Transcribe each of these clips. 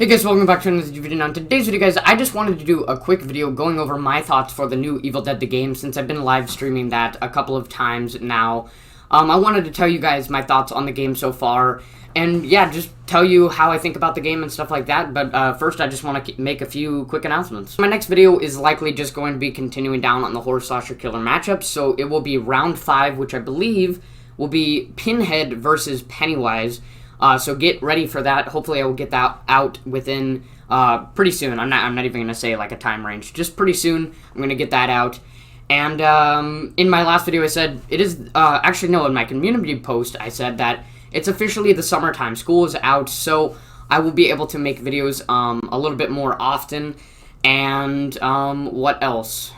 Hey guys, welcome back to another video. Now in today's video, guys, I just wanted to do a quick video going over my thoughts for the new Evil Dead the game, since I've been live streaming that a couple of times now. I wanted to tell you guys my thoughts on the game so far, and yeah, just tell you how I think about the game and stuff like that. But first, I just want to make a few quick announcements. My next video is likely just going to be continuing down on the horror slasher killer matchups, so it will be round 5, which I believe will be Pinhead versus Pennywise. So get ready for that. Hopefully I will get that out within pretty soon. I'm not even gonna say like a time range. Just pretty soon I'm gonna get that out. And in my last video I said it is actually no, in my community post I said that it's officially the summertime. School is out, so I will be able to make videos a little bit more often. And what else?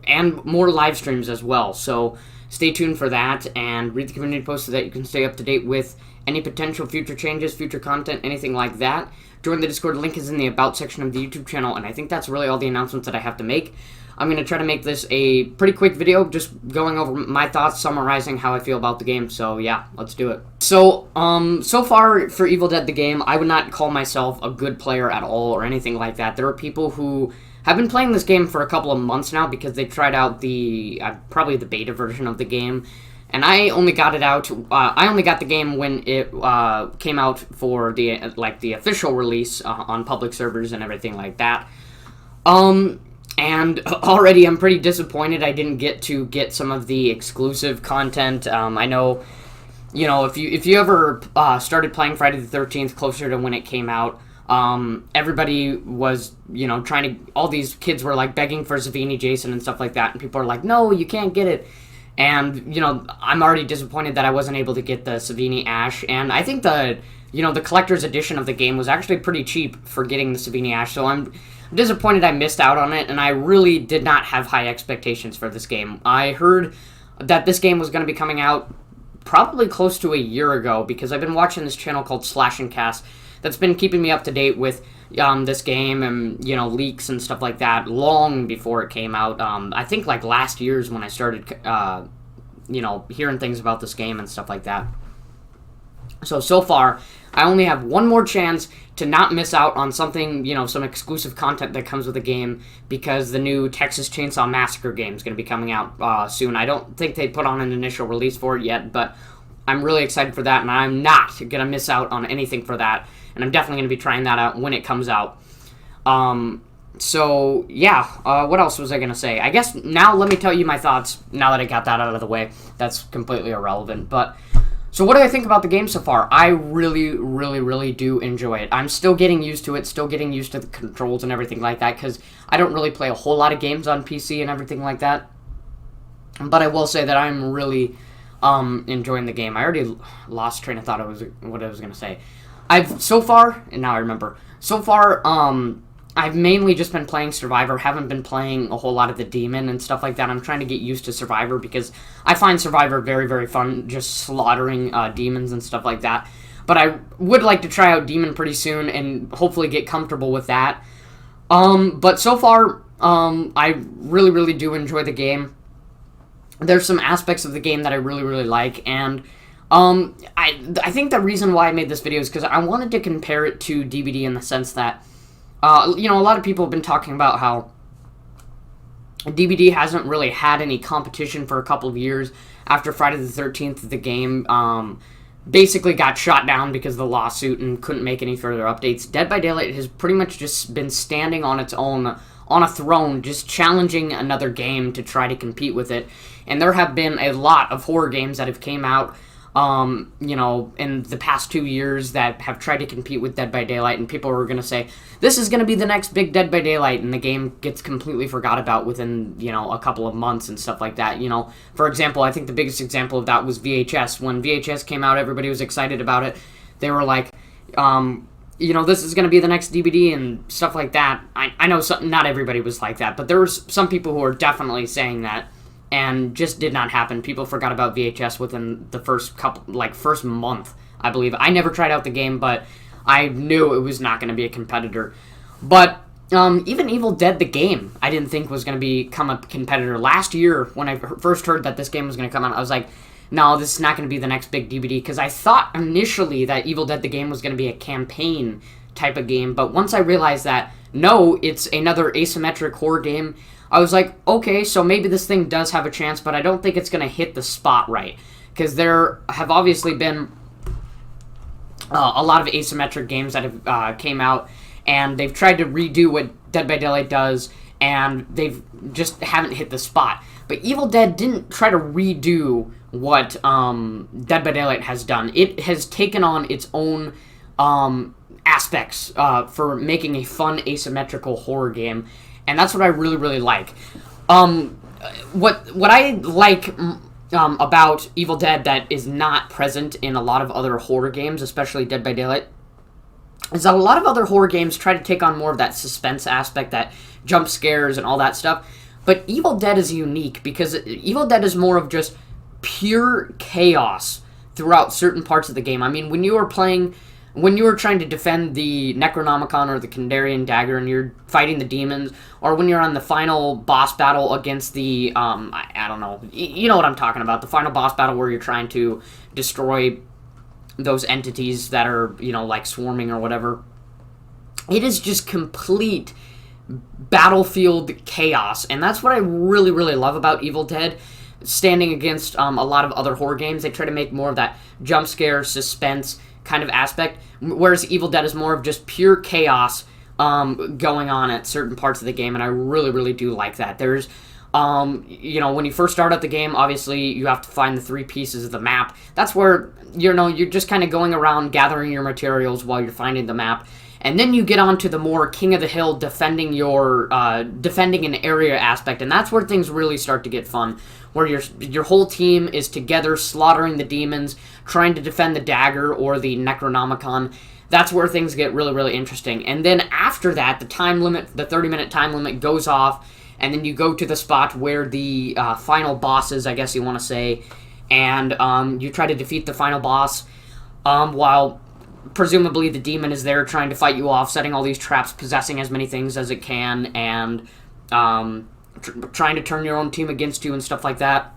And more live streams as well. So stay tuned for that and read the community post so that you can stay up to date with any potential future changes, future content, anything like that. Join the Discord, link is in the About section of the YouTube channel, and I think that's really all the announcements that I have to make. I'm going to try to make this a pretty quick video, just going over my thoughts, summarizing how I feel about the game, so yeah, let's do it. So, so far for Evil Dead the game, I would not call myself a good player at all or anything like that. There are people who have been playing this game for a couple of months now because they tried out the, probably the beta version of the game. And I only got it out, I only got the game when it came out for the, the official release on public servers and everything like that. And already I'm pretty disappointed I didn't get some of the exclusive content. I know, you know, if you ever started playing Friday the 13th closer to when it came out, everybody was, you know, all these kids were, like, begging for Savini Jason and stuff like that, and people are like, no, you can't get it. And, you know, I'm already disappointed that I wasn't able to get the Savini Ash, and I think the collector's edition of the game was actually pretty cheap for getting the Savini Ash, so I'm disappointed I missed out on it, and I really did not have high expectations for this game. I heard that this game was going to be coming out probably close to a year ago, because I've been watching this channel called Slash and Cast that's been keeping me up to date with this game and, you know, leaks and stuff like that long before it came out. I think, like, last year's when I started, you know, hearing things about this game and stuff like that. So far, I only have one more chance to not miss out on something, you know, some exclusive content that comes with the game, because the new Texas Chainsaw Massacre game is going to be coming out soon. I don't think they put on an initial release for it yet, but I'm really excited for that, and I'm not going to miss out on anything for that. And I'm definitely going to be trying that out when it comes out. So, yeah, what else was I going to say? I guess now let me tell you my thoughts, now that I got that out of the way. That's completely irrelevant. But, so what do I think about the game so far? I really, really, really do enjoy it. I'm still getting used to it, still getting used to the controls and everything like that, because I don't really play a whole lot of games on PC and everything like that. But I will say that I'm really enjoying the game. I already lost train of thought what I was going to say. So far, I've mainly just been playing Survivor, haven't been playing a whole lot of the Demon and stuff like that. I'm trying to get used to Survivor because I find Survivor very, very fun, just slaughtering demons and stuff like that. But I would like to try out Demon pretty soon and hopefully get comfortable with that. But so far, I really, really do enjoy the game. There's some aspects of the game that I really, really like, and I think the reason why I made this video is because I wanted to compare it to DVD in the sense that, you know, a lot of people have been talking about how DVD hasn't really had any competition for a couple of years after Friday the 13th. The game basically got shot down because of the lawsuit and couldn't make any further updates. Dead by Daylight has pretty much just been standing on its own, on a throne, just challenging another game to try to compete with it. And there have been a lot of horror games that have came out, you know, in the past 2 years that have tried to compete with Dead by Daylight, and people are going to say, this is going to be the next big Dead by Daylight, and the game gets completely forgot about within, you know, a couple of months and stuff like that. You know, for example, I think the biggest example of that was VHS. When VHS came out, everybody was excited about it. They were like, you know, this is going to be the next DVD and stuff like that. I know not everybody was like that, but there were some people who were definitely saying that, and just did not happen. People forgot about VHS within the first month, I believe. I never tried out the game, but I knew it was not going to be a competitor. But even Evil Dead the game, I didn't think was going to become a competitor. Last year, when I first heard that this game was going to come out, I was like, no, this is not going to be the next big DVD, because I thought initially that Evil Dead the game was going to be a campaign type of game, but once I realized that, no, it's another asymmetric horror game, I was like, okay, so maybe this thing does have a chance, but I don't think it's going to hit the spot right, because there have obviously been a lot of asymmetric games that have came out, and they've tried to redo what Dead by Daylight does, and they've just haven't hit the spot. But Evil Dead didn't try to redo what Dead by Daylight has done. It has taken on its own aspects for making a fun asymmetrical horror game, and that's what I really, really like. What I like about Evil Dead that is not present in a lot of other horror games, especially Dead by Daylight, is that a lot of other horror games try to take on more of that suspense aspect, that jump scares and all that stuff. But Evil Dead is unique because Evil Dead is more of just pure chaos throughout certain parts of the game. I mean, when you were trying to defend the Necronomicon or the Kandarian Dagger and you're fighting the demons, or when you're on the final boss battle against the, I don't know, you know what I'm talking about, the final boss battle where you're trying to destroy those entities that are, like swarming or whatever. It is just complete battlefield chaos, and that's what I really, really love about Evil Dead, standing against a lot of other horror games. They try to make more of that jump scare, suspense kind of aspect, whereas Evil Dead is more of just pure chaos going on at certain parts of the game, and I really, really do like that. There's when you first start out the game, obviously you have to find the 3 pieces of the map. That's where, you're just kind of going around gathering your materials while you're finding the map. And then you get onto the more King of the Hill defending an area aspect, and that's where things really start to get fun, where your whole team is together slaughtering the demons, trying to defend the dagger or the Necronomicon. That's where things get really, really interesting. And then after that, the 30-minute time limit goes off, and then you go to the spot where the final boss is, I guess you want to say, and you try to defeat the final boss while presumably the demon is there trying to fight you off, setting all these traps, possessing as many things as it can, and trying to turn your own team against you and stuff like that.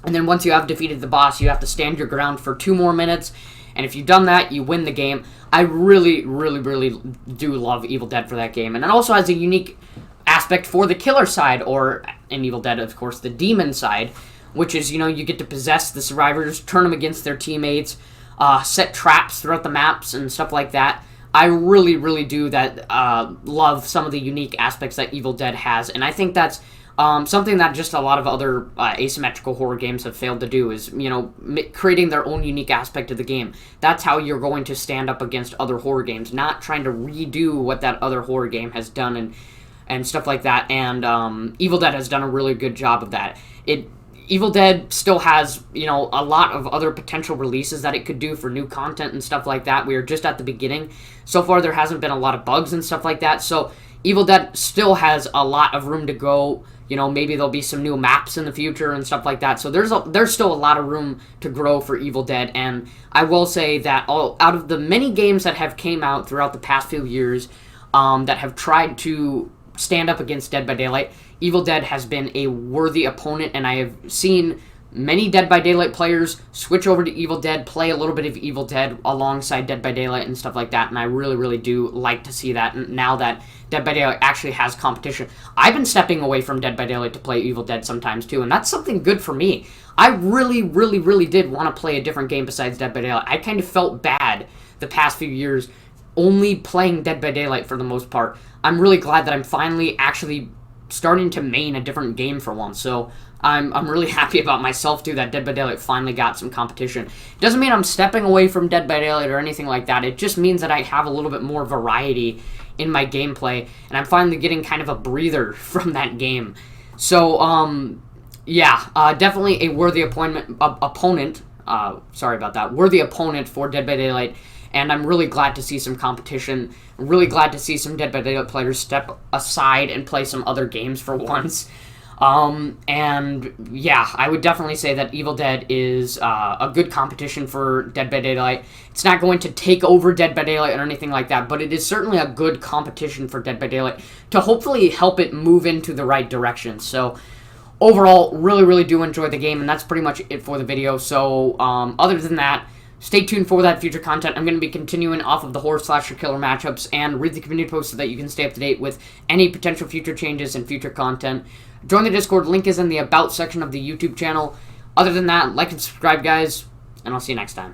And then once you have defeated the boss, you have to stand your ground for 2 more minutes, and if you've done that, you win the game. I really, really, really do love Evil Dead for that game, and it also has a unique aspect for the killer side, or in Evil Dead, of course, the demon side, which is, you get to possess the survivors, turn them against their teammates, set traps throughout the maps and stuff like that. I really, really do love some of the unique aspects that Evil Dead has, and I think that's something that just a lot of other asymmetrical horror games have failed to do, is, creating their own unique aspect of the game. That's how you're going to stand up against other horror games, not trying to redo what that other horror game has done and stuff like that, and Evil Dead has done a really good job of that. Evil Dead still has, a lot of other potential releases that it could do for new content and stuff like that. We are just at the beginning. So far, there hasn't been a lot of bugs and stuff like that. So Evil Dead still has a lot of room to go. Maybe there'll be some new maps in the future and stuff like that. So there's still a lot of room to grow for Evil Dead. And I will say that out of the many games that have came out throughout the past few years that have tried to stand up against Dead by Daylight, Evil Dead has been a worthy opponent, and I have seen many Dead by Daylight players switch over to Evil Dead, play a little bit of Evil Dead alongside Dead by Daylight and stuff like that, and I really, really do like to see that now that Dead by Daylight actually has competition. I've been stepping away from Dead by Daylight to play Evil Dead sometimes too, and that's something good for me. I really, really, really did want to play a different game besides Dead by Daylight. I kind of felt bad the past few years only playing Dead by Daylight for the most part. I'm really glad that I'm finally actually starting to main a different game for once, so I'm really happy about myself too that Dead by Daylight finally got some competition. Doesn't mean I'm stepping away from Dead by Daylight or anything like that. It just means that I have a little bit more variety in my gameplay, and I'm finally getting kind of a breather from that game. So definitely a worthy worthy opponent for Dead by Daylight. And I'm really glad to see some competition. I'm really glad to see some Dead by Daylight players step aside and play some other games for once. I would definitely say that Evil Dead is a good competition for Dead by Daylight. It's not going to take over Dead by Daylight or anything like that, but it is certainly a good competition for Dead by Daylight to hopefully help it move into the right direction. So overall, really, really do enjoy the game, and that's pretty much it for the video. So other than that, stay tuned for that future content. I'm going to be continuing off of the horror slasher killer matchups and read the community posts so that you can stay up to date with any potential future changes and future content. Join the Discord, link is in the About section of the YouTube channel. Other than that, like and subscribe, guys, and I'll see you next time.